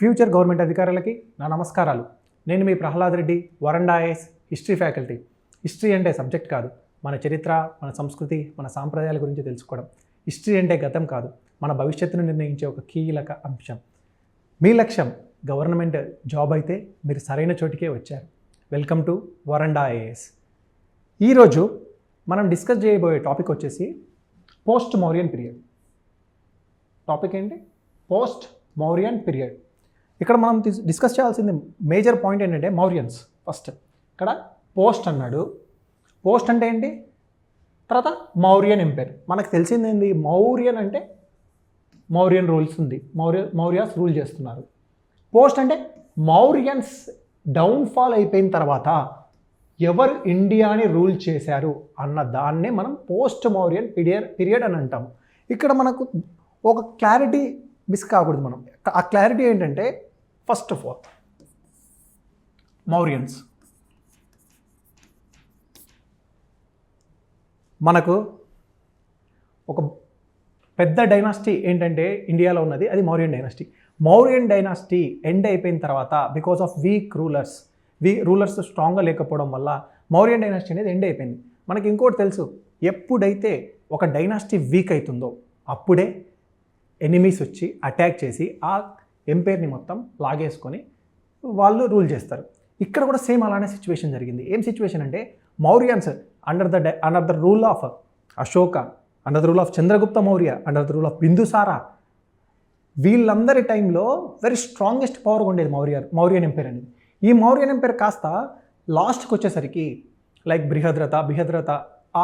Future government అధికారులకి నా నమస్కారాలు. నేను మీ ప్రహ్లాద్ రెడ్డి, వరండా ఐఏఎస్ హిస్టరీ ఫ్యాకల్టీ. హిస్టరీ అంటే సబ్జెక్ట్ కాదు, మన చరిత్ర, మన సంస్కృతి, మన సాంప్రదాయాల గురించి తెలుసుకోవడం. హిస్టరీ అంటే గతం కాదు, మన భవిష్యత్తును నిర్ణయించే ఒక కీలక అంశం. మీ లక్ష్యం గవర్నమెంట్ జాబ్ అయితే మీరు సరైన చోటికే వచ్చారు. వెల్కమ్ టు వరండా ఐఏఎస్. ఈరోజు మనం డిస్కస్ చేయబోయే టాపిక్ వచ్చేసి పోస్ట్ మౌర్యన్ పీరియడ్. టాపిక్ ఏంటి? Post Mauryan period. ఇక్కడ మనం డిస్కస్ చేయాల్సింది మేజర్ పాయింట్ ఏంటంటే మౌర్యన్స్. ఫస్ట్ ఇక్కడ పోస్ట్ అన్నాడు. పోస్ట్ అంటే ఏంటి? తర్వాత మౌర్యన్ ఎంపైర్. మనకు తెలిసింది ఏంది? మౌర్యన్ అంటే మౌర్యన్ రూల్స్ ఉంది, మౌర్యాస్ రూల్ చేస్తున్నారు. పోస్ట్ అంటే మౌర్యన్స్ డౌన్ఫాల్ అయిపోయిన తర్వాత ఎవరు ఇండియాని రూల్ చేశారు అన్న దాన్నే మనం పోస్ట్ మౌర్యన్ పీరియడ్ అని అంటాం. ఇక్కడ మనకు ఒక క్లారిటీ మిస్ కాకూడదు. మనం ఆ క్లారిటీ ఏంటంటే, ఫస్ట్ ఆఫ్ ఆల్ మౌర్యన్స్ మనకు ఒక పెద్ద డైనాసిటీ ఏంటంటే ఇండియాలో ఉన్నది, అది Mauryan dynasty. Mauryan dynasty end అయిపోయిన తర్వాత బికాస్ ఆఫ్ వీక్ రూలర్స్ స్ట్రాంగ్గా లేకపోవడం వల్ల మౌర్యన్ డైనాసిటీ అనేది ఎండ్ అయిపోయింది. మనకి ఇంకోటి తెలుసు, ఎప్పుడైతే ఒక డైనాసిటీ వీక్ అవుతుందో అప్పుడే ఎనిమీస్ వచ్చి అటాక్ చేసి ఆ ఎంపైర్ని మొత్తం లాగేసుకొని వాళ్ళు రూల్ చేస్తారు. ఇక్కడ కూడా సేమ్ అలానే సిచ్యువేషన్ జరిగింది. ఏం సిచ్యువేషన్ అంటే, Mauryans under the rule of Ashoka, under the rule of Chandragupta Maurya, under the rule of Bindusara, వీళ్ళందరి టైంలో వెరీ స్ట్రాంగెస్ట్ పవర్ ఉండేది మౌర్యన్ ఎంపైర్ అనేది. ఈ మౌర్యన్ ఎంపైర్ కాస్త లాస్ట్కి వచ్చేసరికి లైక్ బిహద్రత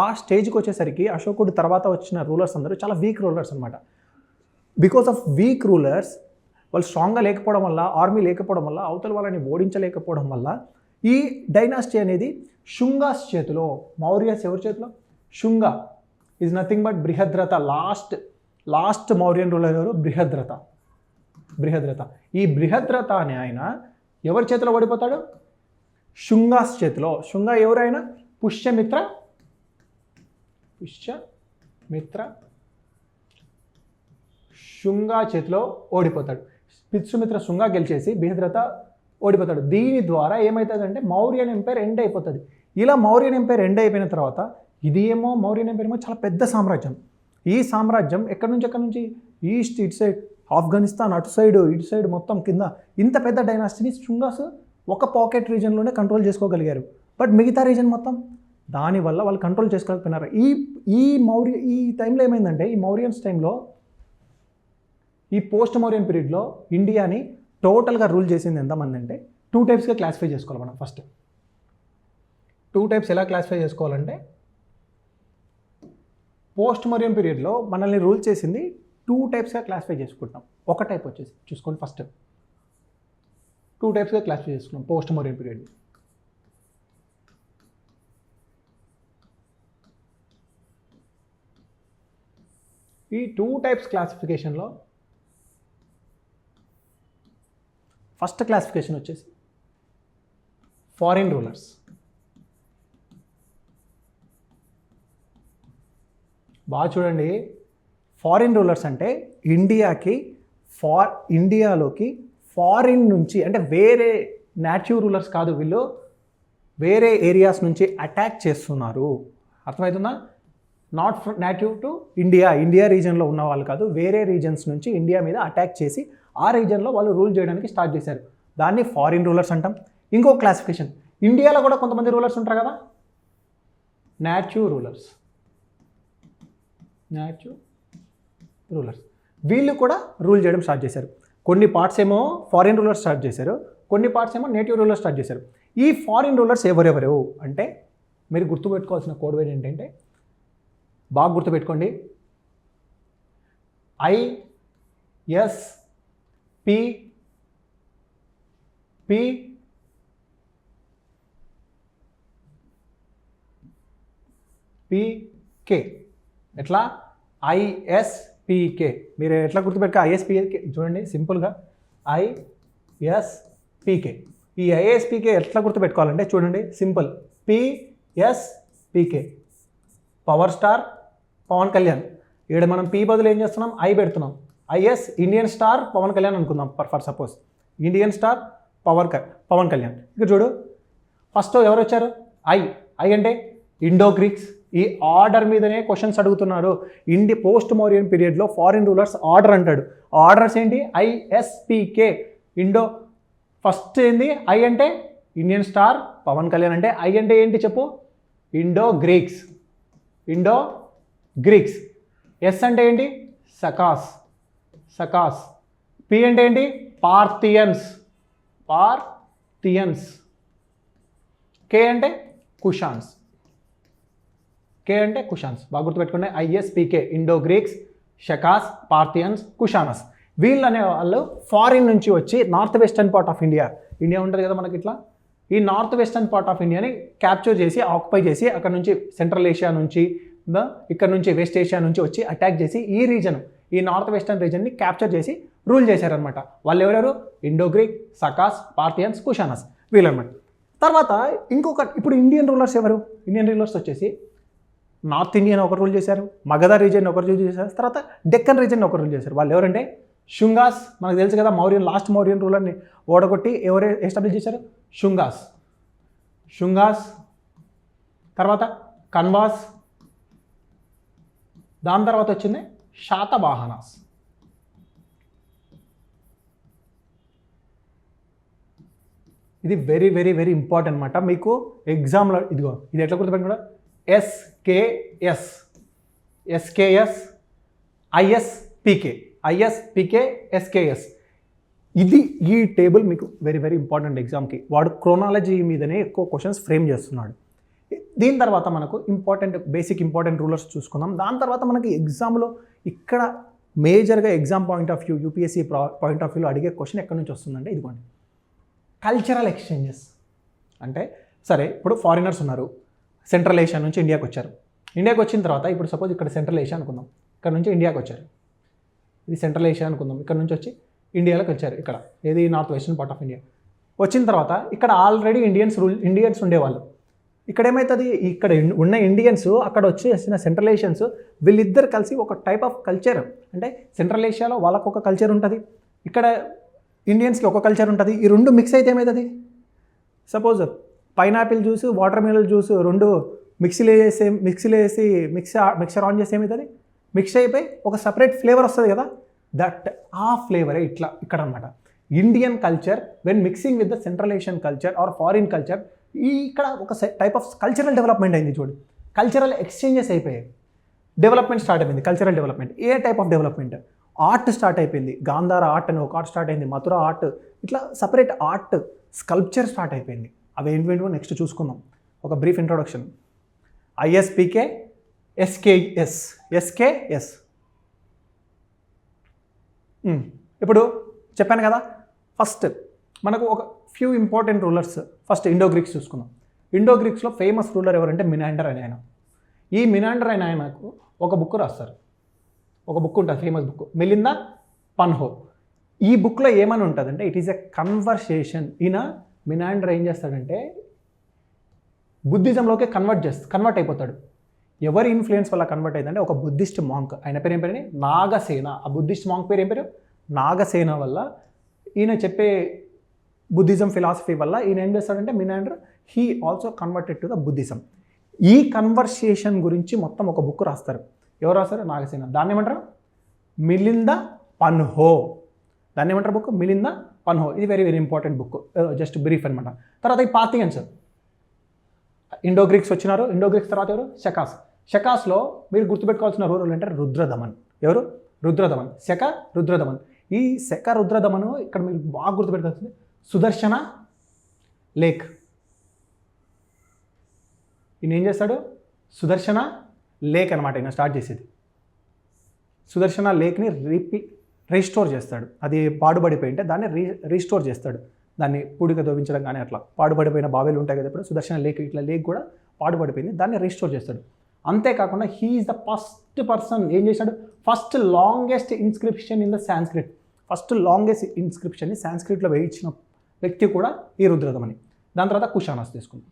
ఆ స్టేజ్కి వచ్చేసరికి అశోకుడు తర్వాత వచ్చిన రూలర్స్ అందరూ చాలా వీక్ రూలర్స్ అనమాట. బికాస్ ఆఫ్ వీక్ రూలర్స్, వాళ్ళు స్ట్రాంగ్గా లేకపోవడం వల్ల, ఆర్మీ లేకపోవడం వల్ల, అవతల వాళ్ళని ఓడించలేకపోవడం వల్ల ఈ డైనాసిటీ అనేది శుంగాస్ చేతిలో, మౌర్యస్ ఎవరి చేతిలో? Shunga is nothing but Brihadratha. Last Mauryan ruler ఎవరు? బృహద్రథ. ఈ బృహద్రథ అనే ఆయన ఎవరి చేతిలో ఓడిపోతాడు? శుంగాస్ చేతిలో. శుంగా ఎవరైనా? పుష్యమిత్ర శుంగా చేతిలో ఓడిపోతాడు. పుష్యమిత్ర శుంగా గెలిచేసి బృహద్రథ ఓడిపోతాడు. దీని ద్వారా ఏమవుతుందంటే మౌర్యన్ ఎంపైర్ ఎండ్ అయిపోతుంది. ఇలా మౌర్యన్ ఎంపైర్ ఎండ్ అయిపోయిన తర్వాత మౌర్యన్ ఎంపైర్ ఏమో చాలా పెద్ద సామ్రాజ్యం. ఈ సామ్రాజ్యం ఎక్కడి నుంచి ఈస్ట్, ఇటు సైడ్ ఆఫ్ఘనిస్తాన్, అటు సైడ్ మొత్తం కింద ఇంత పెద్ద డైనాసిటీని శుంగాస్ ఒక పాకెట్ రీజన్లోనే కంట్రోల్ చేసుకోగలిగారు. బట్ మిగతా రీజన్ మొత్తం దానివల్ల వాళ్ళు కంట్రోల్ చేసుకోలేకపోయినారు. ఈ టైంలో ఏమైందంటే, ఈ మౌర్యన్స్ టైంలో, ఈ పోస్ట్ మౌర్యన్ పీరియడ్లో ఇండియాని టోటల్గా రూల్ చేసింది ఎంతమంది అంటే 2 టైప్స్గా క్లాసిఫై చేసుకోవాలి మనం. ఫస్ట్ 2 టైప్స్ ఎలా క్లాసిఫై చేసుకోవాలంటే, పోస్ట్ మౌర్యన్ పీరియడ్లో మనల్ని రూల్ చేసింది 2 టైప్స్గా క్లాసిఫై చేసుకుంటాం. ఒక టైప్ వచ్చేసి చూసుకోండి, ఫస్ట్ 2 టైప్స్గా క్లాసిఫై చేసుకున్నాం పోస్ట్ మౌర్యన్ పీరియడ్. ఈ 2 టైప్స్ క్లాసిఫికేషన్లో ఫస్ట్ క్లాసిఫికేషన్ వచ్చేసి ఫారిన్ రూలర్స్. బాగా చూడండి, ఫారిన్ రూలర్స్ అంటే ఇండియాలోకి ఫారిన్ నుంచి, అంటే వేరే నేటివ్ రూలర్స్ కాదు, వీళ్ళు వేరే ఏరియాస్ నుంచి అటాక్ చేస్తున్నారు. అర్థమవుతుందా? నాట్ నేటివ్ టు ఇండియా రీజన్లో ఉన్న వాళ్ళు కాదు, వేరే రీజన్స్ నుంచి ఇండియా మీద అటాక్ చేసి ఆ రీజన్లో వాళ్ళు రూల్ చేయడానికి స్టార్ట్ చేశారు. దాన్ని ఫారిన్ రూలర్స్ అంటాం. ఇంకో క్లాసిఫికేషన్, ఇండియాలో కూడా కొంతమంది రూలర్స్ ఉంటారు కదా, నేటివ్ రూలర్స్. వీళ్ళు కూడా రూల్ చేయడం స్టార్ట్ చేశారు. కొన్ని పార్ట్స్ ఏమో ఫారిన్ రూలర్స్ స్టార్ట్ చేశారు, కొన్ని పార్ట్స్ ఏమో నేటివ్ రూలర్స్ స్టార్ట్ చేశారు. ఈ ఫారిన్ రూలర్స్ ఎవరెవరు అంటే, మీరు గుర్తుపెట్టుకోవాల్సిన కోడ్ వర్డ్ ఏంటంటే, బాగా గుర్తుపెట్టుకోండి, ISPK. ఎట్లా? ISPK. మీరు ఎట్లా గుర్తుపెట్టుకో? ISPK చూడండి, సింపుల్గా ISPK. ఈ ISPK ఎట్లా గుర్తుపెట్టుకోవాలంటే చూడండి, simple, PSPK, power star Pawan Kalyan. ఇక్కడ మనం పీ బదులు ఏం చేస్తున్నాం? ఐ పెడుతున్నాం. IS Indian star Pawan Kalyan అనుకుందాం for suppose. Indian star Pawan Kalyan. ఇక్కడ చూడు, ఫస్ట్ ఎవరు వచ్చారు? ఐ అంటే ఇండో గ్రీక్స్. ఈ ఆర్డర్ మీదనే క్వశ్చన్స్ అడుగుతున్నాడు. పోస్ట్ మౌర్యన్ పీరియడ్లో ఫారిన్ రూలర్స్ ఆర్డర్ అంటాడు. ఆర్డర్స్ ఏంటి? ISPK, Indo. ఫస్ట్ ఏంది? ఐ అంటే ఇండియన్ స్టార్ పవన్ కళ్యాణ్. అంటే ఐ అంటే ఏంటి చెప్పు? Indo Greeks. ఎస్ అంటే ఏంటి? సకాస్. పి అంటే ఏంటి? పార్థియన్స్. కే అంటే కుషాన్స్. బాగా గుర్తుపెట్టుకునే ISPK, ఇండో గ్రీక్స్, షకాస్, పార్థియన్స్, కుషానస్. వీళ్ళు అనే వాళ్ళు ఫారిన్ నుంచి వచ్చి north western part of India ఉంటుంది కదా మనకి, ఇట్లా ఈ నార్త్ వెస్టర్న్ పార్ట్ ఆఫ్ ఇండియాని క్యాప్చర్ చేసి, ఆక్యుపై చేసి, అక్కడ నుంచి సెంట్రల్ ఏషియా నుంచి, ఇక్కడ నుంచి వెస్ట్ ఏషియా నుంచి వచ్చి అటాక్ చేసి ఈ నార్త్ వెస్టర్న్ రీజన్ని క్యాప్చర్ చేసి రూల్ చేశారనమాట. వాళ్ళు ఎవరెవరు? Indo Greek, Sakas, Parthians, Kushanas, వీళ్ళనమాట. తర్వాత ఇప్పుడు ఇండియన్ రూలర్స్ ఎవరు? ఇండియన్ రూలర్స్ వచ్చేసి నార్త్ ఇండియన్ ఒక రూల్ చేశారు, మగధ రీజన్ ఒక రూల్ చేశారు, తర్వాత డెక్కన్ రీజన్ ఒక రూల్ చేశారు. వాళ్ళు ఎవరంటే శుంగాస్. మనకు తెలుసు కదా, లాస్ట్ మౌర్యన్ రూలర్ని ఓడగొట్టి ఎవరు ఎస్టాబ్లిష్ చేశారు? శుంగాస్. తర్వాత కన్వాస్. దాని తర్వాత వచ్చింది శాతవాహనాస్. ఇది వెరీ వెరీ వెరీ ఇంపార్టెంట్ అనమాట. మీకు ఎగ్జామ్లో ఇది ఎట్లా గుర్తుపెట్టుకుంటా? SKS ISPK SKS. ఈ టేబుల్ మీకు వెరీ వెరీ ఇంపార్టెంట్ ఎగ్జామ్కి. వాడు క్రోనాలజీ మీదనే ఎక్కువ క్వశ్చన్స్ ఫ్రేమ్ చేస్తున్నాడు. దీని తర్వాత మనకు బేసిక్ ఇంపార్టెంట్ రూలర్స్ చూసుకుందాం. దాని తర్వాత మనకి ఎగ్జామ్లో ఇక్కడ మేజర్గా exam point of view, UPSC point of వ్యూలో అడిగే క్వశ్చన్ ఎక్కడి నుంచి వస్తుందంటే ఇదిగోండి, కల్చరల్ ఎక్స్చేంజెస్. అంటే సరే, ఇప్పుడు ఫారినర్స్ ఉన్నారు, సెంట్రల్ ఏషియా నుంచి ఇండియాకి వచ్చారు. ఇండియాకి వచ్చిన తర్వాత ఇప్పుడు సపోజ్ ఇక్కడ సెంట్రల్ ఏషియా అనుకుందాం, ఇక్కడ నుంచి ఇండియాకి వచ్చారు. ఇది సెంట్రల్ ఏషియా అనుకుందాం, ఇక్కడ నుంచి వచ్చి ఇండియాలోకి వచ్చారు. ఇక్కడ ఏది north western part of India వచ్చిన తర్వాత ఇక్కడ ఆల్రెడీ ఇండియన్స్ ఉండేవాళ్ళు. ఇక్కడ ఏమవుతుంది? ఇక్కడ ఉన్న ఇండియన్స్ అక్కడ వచ్చేసిన సెంట్రల్ ఏషియన్స్ వీళ్ళిద్దరు కలిసి ఒక టైప్ ఆఫ్ కల్చర్, అంటే సెంట్రల్ ఏషియాలో వాళ్ళకు ఒక కల్చర్ ఉంటుంది, ఇక్కడ ఇండియన్స్కి ఒక కల్చర్ ఉంటుంది. ఈ రెండు మిక్స్ అయితే ఏమవుతుంది? Suppose pineapple juice, water melon juice రెండు మిక్సర్ ఆన్ చేసి ఏమవుతుంది? మిక్స్ అయిపోయి ఒక సపరేట్ ఫ్లేవర్ వస్తుంది కదా, ఆ ఫ్లేవరే ఇక్కడ అనమాట. Indian culture when mixing with the central Asian culture or foreign culture, ఇక్కడ ఒక టైప్ ఆఫ్ కల్చరల్ డెవలప్మెంట్ అయింది. చూడు, కల్చరల్ ఎక్స్చేంజెస్ అయిపోయాయి, డెవలప్మెంట్ స్టార్ట్ అయిపోయింది. Cultural development A type of development? Art start అయిపోయింది. గాంధార ఆర్ట్ అని ఒక ఆర్ట్ స్టార్ట్ అయింది, మథుర ఆర్ట్, ఇట్లా సపరేట్ ఆర్ట్, స్కల్ప్చర్ స్టార్ట్ అయిపోయింది. అవి ఏంటో నెక్స్ట్ చూసుకుందాం. ఒక బ్రీఫ్ ఇంట్రొడక్షన్. ISPK SKS. ఇప్పుడు చెప్పాను కదా, ఫస్ట్ మనకు ఒక few important rulers. First Indo Greeks చూసుకుందాం. ఇండో గ్రీక్స్లో ఫేమస్ రూలర్ ఎవరంటే మినాండర్ అని ఆయన. ఈ మినాండర్ అని ఆయనకు ఒక బుక్ రాస్తారు, ఒక బుక్ ఉంటుంది, ఫేమస్ బుక్, మిలిందా పన్హో. ఈ బుక్లో ఏమని ఉంటుందంటే, ఇట్ ఈస్ ఎ కన్వర్సేషన్. మినాండర్ ఏం చేస్తాడంటే బుద్ధిజంలోకి కన్వర్ట్ అయిపోతాడు. ఎవరి ఇన్ఫ్లుయెన్స్ వల్ల కన్వర్ట్ అయిందంటే ఒక బుద్ధిస్ట్ మాంక్, ఆయన పేరు ఏం పేరు? నాగసేన. ఆ బుద్ధిస్ట్ మాంక్ పేరు ఏం పేరు? నాగసేన. వల్ల ఈయన చెప్పే బుద్ధిజం ఫిలాసఫీ వల్ల ఈయన ఏం చేస్తాడంటే Menander, he also converted to the Buddhism. ఈ కన్వర్సేషన్ గురించి మొత్తం ఒక బుక్ రాస్తారు. ఎవరు రాస్తారు? నాగసేన. దాన్ని ఏమంటారు? మిలిందా పన్హో. దాన్ని ఏమంటారు? బుక్ మిలిందా పన్హో. ఇది very very important book, just brief అనమాట. తర్వాత ఈ పార్థియన్స్, ఇండో గ్రీక్స్ వచ్చినారు. ఇండో గ్రీక్స్ తర్వాత ఎవరు? షకాస్లో మీరు గుర్తుపెట్టుకోవాల్సిన రూల్ అంటే రుద్రదమన్. ఎవరు? రుద్రదమన్. రుద్రదమన్. ఈ రుద్రదమను ఇక్కడ మీరు బాగా గుర్తుపెట్టుకోవాల్సింది సుదర్శన లేక్. ఈయన ఏం చేస్తాడు? సుదర్శన లేక్ అనమాట ఈయన స్టార్ట్ చేసేది. సుదర్శన లేక్ని రీస్టోర్ చేస్తాడు. అది పాడుపడిపోయి ఉంటే దాన్ని రీస్టోర్ చేస్తాడు. దాన్ని పూడిక తవ్వించడం కానీ అట్లా పాడుపడిపోయిన బావిలు ఉంటాయి కదా, ఇప్పుడు సుదర్శన లేక్, ఇట్లా లేక్ కూడా పాడుపడిపోయింది, దాన్ని రీస్టోర్ చేస్తాడు. అంతేకాకుండా he is the first person ఏం చేశాడు? First longest inscription in the Sanskrit. First longest ఇన్స్క్రిప్షన్ని సాంస్క్రిట్లో వేయించిన వ్యక్తి కూడా ఈ రుద్రదమని. దాని తర్వాత కుషానస్ తీసుకుందాం.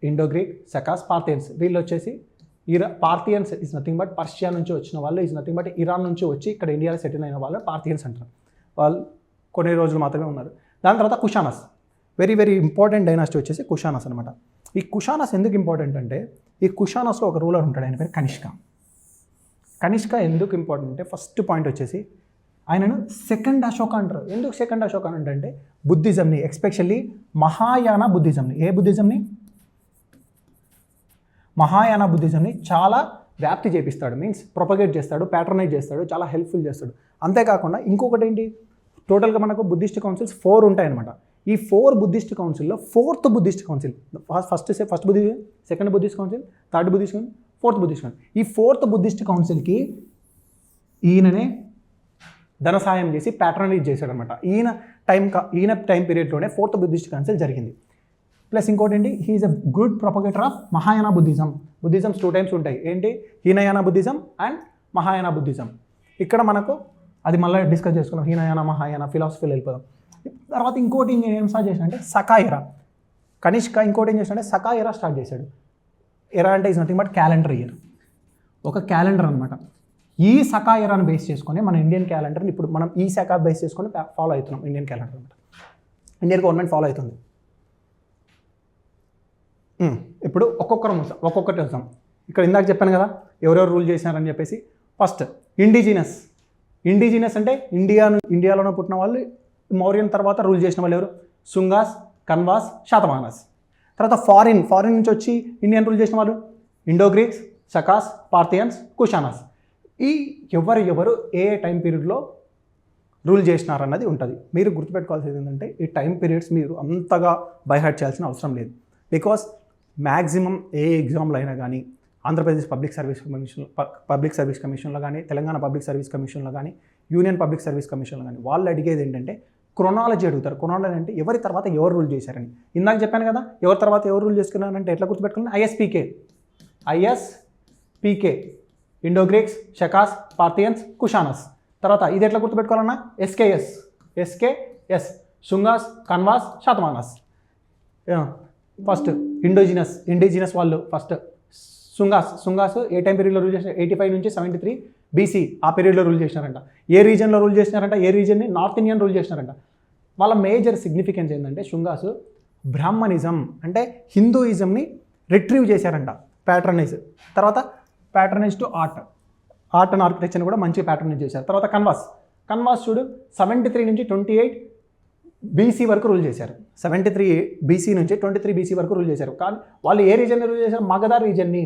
Indo Greek, Shakas, Parthians. వీళ్ళు వచ్చేసి Parthians is nothing but Persia నుంచి వచ్చిన వాళ్ళు, ఈజ్ నథింగ్ బట్ ఇరాన్ నుంచి వచ్చి ఇక్కడ ఇండియాలో సెటిల్ అయిన వాళ్ళు పార్థియన్స్ అంటారు. వాళ్ళు కొన్ని రోజులు మాత్రమే ఉన్నారు. దాని తర్వాత కుషానస్, వెరీ వెరీ ఇంపార్టెంట్ డైనాసిటీ వచ్చేసి కుషానస్ అనమాట. ఈ కుషానస్ ఎందుకు ఇంపార్టెంట్ అంటే ఈ కుషానస్లో ఒక రూలర్ ఉంటాడు, ఆయన పేరు కనిష్క. కనిష్క ఎందుకు ఇంపార్టెంట్ అంటే ఫస్ట్ పాయింట్ వచ్చేసి ఆయనను సెకండ్ అశోక అంటారు. ఎందుకు సెకండ్ అశోక అంటే బుద్ధిజంని, ఎస్పెషల్లీ మహాయాన బుద్ధిజంని, ఏ బుద్ధిజంని, మహాయాన బుద్ధిజంని చాలా వ్యాప్తి చేపిస్తాడు, మీన్స్ ప్రొపగేట్ చేస్తాడు, ప్యాట్రనైజ్ చేస్తాడు, చాలా హెల్ప్ఫుల్ చేస్తాడు. అంతేకాకుండా ఇంకొకటి ఏంటి, టోటల్గా మనకు బుద్ధిస్ట్ కౌన్సిల్స్ 4 ఉంటాయన్నమాట. ఈ 4 బుద్ధిస్ట్ కౌన్సిల్లో 4th Buddhist council, first Buddhist, second Buddhist council, third Buddhist council, 4th Buddhist council. ఈ 4th బుద్ధిస్ట్ కౌన్సిల్కి ఈయననే ధన సాయం చేసి ప్యాట్రనైజ్ చేశాడనమాట. ఈయన టైం పీరియడ్లోనే 4th బుద్ధిస్ట్ కౌన్సిల్ జరిగింది. ప్లస్ ఇంకోటి ఏంటి, he is a good propagator of Mahayana Buddhism. Buddhism's 2 types ఉంటాయి, ఏంటి, Hinayana Buddhism and Mahayana Buddhism. ఇక్కడ మనకు అది మళ్ళీ డిస్కస్ చేసుకున్నాం, హీనయాన మహాయాన ఫిలాసఫీలో వెళ్ళిపోదాం. తర్వాత ఇంకోటి ఏం స్టార్ట్ చేశాడంటే సకా ఎరా. కనిష్క ఇంకోటి ఏం చేశాడంటే సకా ఎరా స్టార్ట్ చేశాడు. ఎరా అంటే is nothing but calendar year, ఒక క్యాలెండర్ అనమాట. ఈ సకా ఎరాను బేస్ చేసుకొని మన ఇండియన్ క్యాలెండర్ని ఇప్పుడు మనం ఈ శాఖ బేస్ చేసుకొని ఫాలో అవుతున్నాం. ఇండియన్ క్యాలెండర్ అనమాట, ఇండియన్ గవర్నమెంట్ ఫాలో అవుతుంది. ఇప్పుడు ఒక్కొక్కటి వస్తాం. ఇక్కడ ఇందాక చెప్పాను కదా ఎవరెవరు రూల్ చేసినారని చెప్పేసి. ఫస్ట్ ఇండిజినస్ అంటే ఇండియాలోనే పుట్టిన వాళ్ళు, మౌర్యన్ తర్వాత రూల్ చేసిన వాళ్ళు ఎవరు, శుంగాస్, కన్వాస్, శాతవాహనాస్. తర్వాత ఫారిన్ నుంచి వచ్చి ఇండియన్ రూల్ చేసిన వాళ్ళు ఇండో గ్రీక్స్, షకాస్, పార్థియన్స్, కుషానాస్. ఈ ఎవరు ఏ టైం పీరియడ్లో రూల్ చేసినారన్నది ఉంటుంది. మీరు గుర్తుపెట్టుకోవాల్సింది ఏంటంటే ఈ టైం పీరియడ్స్ మీరు అంతగా బైహార్ట్ చేయాల్సిన అవసరం లేదు. బికాస్ మ్యాక్సిమం ఏ ఎగ్జామ్లో అయినా కానీ, ఆంధ్రప్రదేశ్ పబ్లిక్ సర్వీస్ కమిషన్లో కానీ, తెలంగాణ పబ్లిక్ సర్వీస్ కమిషన్లో కానీ, యూనియన్ పబ్లిక్ సర్వీస్ కమిషన్లో కానీ వాళ్ళు అడిగేది ఏంటంటే క్రొనాలజీ అడుగుతారు. క్రొనాలజీ అంటే ఎవరి తర్వాత ఎవరు రూల్ చేశారని. ఇందాక చెప్పాను కదా ఎవరి తర్వాత ఎవరు రూల్ చేసుకున్నారంటే ఎట్లా గుర్తుపెట్టుకున్నాను, ఐఎస్పీకే, ఇండో గ్రీక్స్, షకాస్, పార్థియన్స్, కుషానస్. తర్వాత ఇది ఎట్లా గుర్తుపెట్టుకోవాలన్నా ఎస్కేఎస్, శుంగాస్, కన్వాస్, శాతవాహనాస్. ఫస్ట్ ఇండిజినస్ వాళ్ళు ఫస్ట్ శుంగాస్ ఏ టైం పీరియడ్లో రూల్ చేసినారు, 85 నుంచి 73 BC ఆ పీరియడ్లో రూల్ చేసినారంట. ఏ రీజన్లో రూల్ చేసినారంట, ఏ రీజన్ని, నార్త్ ఇండియన్ రూల్ చేసినారంట. వాళ్ళ మేజర్ సిగ్నిఫికెన్స్ ఏంటంటే శుంగాస్ బ్రాహ్మణిజం అంటే హిందూయిజంని రిట్రీవ్ చేశారంట, ప్యాట్రనైజ్. తర్వాత ప్యాట్రనైజ్ టు ఆర్ట్ అండ్ ఆర్కిటెక్చర్ని కూడా మంచి ప్యాట్రనైజ్ చేశారు. తర్వాత కన్వాస్ చూడు 73 నుంచి 28 BC వరకు రూల్ చేశారు. 73 BC నుంచి 23 BC వరకు రూల్ చేశారు. కానీ వాళ్ళు ఏ రీజన్ని రూల్ చేశారు, మగధ రీజన్ని,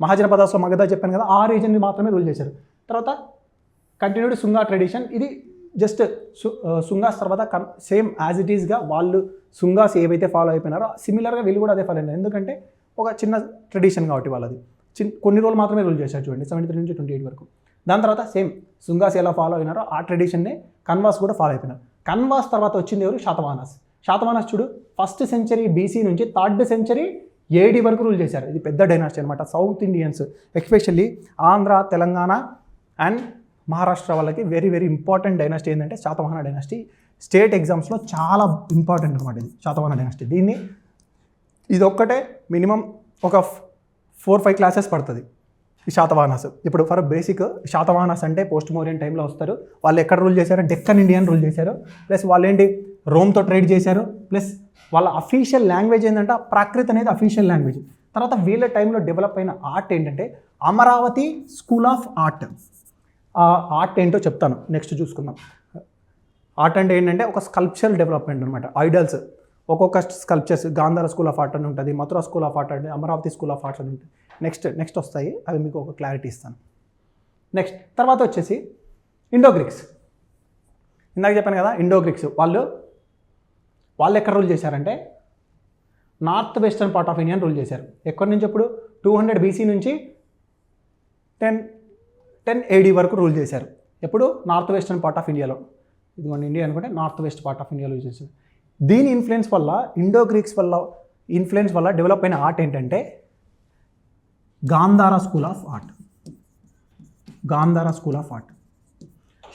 మహాజనపదాస్లో మగధ చెప్పాను కదా, ఆ రీజన్ని మాత్రమే రూల్ చేశారు. తర్వాత కంటిన్యూడ్ శుంగా ట్రెడిషన్, ఇది జస్ట్ శుంగాస్ తర్వాత సేమ్ యాజ్ ఇట్ ఈస్గా వాళ్ళు శుంగాస్ ఏవైతే ఫాలో అయిపోయినారో సిమిలర్గా వీళ్ళు కూడా అదే ఫాలో అయినారు. ఎందుకంటే ఒక చిన్న ట్రెడిషన్ కాబట్టి వాళ్ళది కొన్ని రోజులు మాత్రమే రూల్ చేశారు చూడండి, 73 నుంచి 28 వరకు. దాని తర్వాత సేమ్ శుంగాస్ ఎలా ఫాలో అయినారో ఆ ట్రెడిషన్నే కన్వాస్ కూడా ఫాలో అయిపోయినారు. కన్వాస్ తర్వాత వచ్చింది ఎవరు, శాతవాహనాస్ చూడు 1st century BC నుంచి 3rd century AD వరకు రూల్ చేశారు. ఇది పెద్ద డైనాసిటీ అనమాట. South Indians especially Andhra, Telangana and Maharashtra వాళ్ళకి వెరీ వెరీ ఇంపార్టెంట్ డైనాసిటీ ఏంటంటే శాతవాహన డైనాసిటీ. స్టేట్ ఎగ్జామ్స్లో చాలా ఇంపార్టెంట్ అనమాట ఇది శాతవాహన డైనాసిటీ. ఇది ఒక్కటే మినిమం ఒక 4-5 క్లాసెస్ పడుతుంది ఈ శాతవాహనాస్. ఇప్పుడు ఫర్ బేసిక్ శాతవాహనాస్ అంటే పోస్ట్ మౌర్యన్ టైంలో వస్తారు. వాళ్ళు ఎక్కడ రూల్ చేశారు, డెక్కన్ ఇండియన్ రూల్ చేశారు. ప్లస్ వాళ్ళు ఏంటి, రోమ్తో ట్రేడ్ చేశారు. ప్లస్ వాళ్ళ అఫీషియల్ లాంగ్వేజ్ ఏంటంటే ప్రాకృత్ అనేది అఫీషియల్ లాంగ్వేజ్. తర్వాత వీళ్ళ టైంలో డెవలప్ అయిన ఆర్ట్ ఏంటంటే అమరావతి స్కూల్ ఆఫ్ ఆర్ట్. ఆ ఆర్ట్ ఏంటో చెప్తాను, నెక్స్ట్ చూసుకుందాం. ఆర్ట్ అంటే ఏంటంటే ఒక స్కల్ప్చర్ డెవలప్మెంట్ అనమాట. ఐడల్స్, ఒక్కొక్క sculptures, Gandhara school of art అని ఉంటుంది, మథురా స్కూల్ ఆఫ్ ఆర్ట్ అంటే, అమరావతి స్కూల్ ఆఫ్ ఆర్ట్స్ అని ఉంటుంది. నెక్స్ట్ వస్తాయి, అవి మీకు ఒక క్లారిటీ ఇస్తాను. తర్వాత వచ్చేసి ఇండో గ్రీక్స్. ఇందాక చెప్పాను కదా, ఇండో గ్రీక్స్ వాళ్ళు ఎక్కడ రూల్ చేశారంటే north western part of India rule చేశారు. ఎక్కడి నుంచి అప్పుడు 200 BC నుంచి 10 AD వరకు రూల్ చేశారు. ఎప్పుడు నార్త్ వెస్టర్న్ పార్ట్ ఆఫ్ ఇండియాలో, ఇదిగోండి ఇండియా అనుకుంటే నార్త్ వెస్ట్ పార్ట్ ఆఫ్ ఇండియాలో యూజ్ చేశారు. దీని ఇన్ఫ్లుయెన్స్ వల్ల, ఇండో గ్రీక్స్ ఇన్ఫ్లుయెన్స్ వల్ల డెవలప్ అయిన ఆర్ట్ ఏంటంటే Gandhara school of art.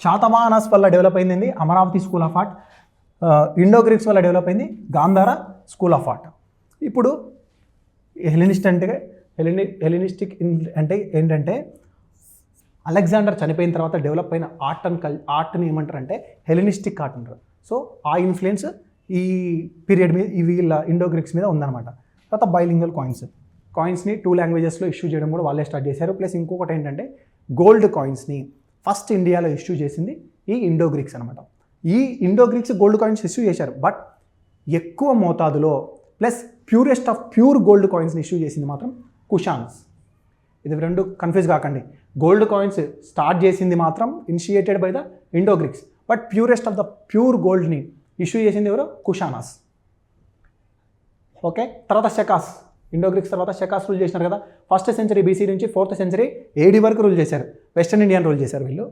Satavahanas వల్ల డెవలప్ అయింది Amaravati school of art. Indo Greeks వల్ల డెవలప్ అయింది గాంధార స్కూల్ ఆఫ్ ఆర్ట్. ఇప్పుడు హెలినిస్టిక్ అంటే ఏంటంటే అలెగ్జాండర్ చనిపోయిన తర్వాత డెవలప్ అయిన ఆర్ట్ని ఏమంటారంటే హెలినిస్టిక్ ఆర్ట్ అంటారు. సో ఆ ఇన్ఫ్లుయెన్స్ ఈ పీరియడ్ మీద ఈ వీళ్ళ ఇండో గ్రీక్స్ మీద ఉందన్నమాట. తర్వాత బైలింగల్ కాయిన్స్ని 2 లాంగ్వేజెస్లో ఇష్యూ చేయడం కూడా వాళ్ళే స్టార్ట్ చేశారు. ప్లస్ ఇంకొకటి ఏంటంటే గోల్డ్ కాయిన్స్ని ఫస్ట్ ఇండియాలో ఇష్యూ చేసింది ఈ ఇండో గ్రీక్స్ అనమాట. ఈ Indo Greeks gold coins issue చేశారు, బట్ ఎక్కువ మోతాదులో plus purest of pure gold కాయిన్స్ని ఇష్యూ చేసింది మాత్రం కుషాన్స్. ఇది రెండు కన్ఫ్యూజ్ కాకండి. గోల్డ్ కాయిన్స్ స్టార్ట్ చేసింది మాత్రం initiated by the Indo Greeks, but purest of the pure గోల్డ్ని ఇష్యూ చేసింది ఎవరు? కుషానాస్. ఓకే, తర్వాత షకాస్. ఇండో గ్రీక్స్ తర్వాత షకాస్ రూల్ చేసినారు కదా. 1st సెంచరీ బీసీ నుంచి 4th సెంచరీ AD వరకు రూల్ చేశారు. వెస్టర్న్ ఇండియన్ రూల్ చేశారు వీళ్ళు.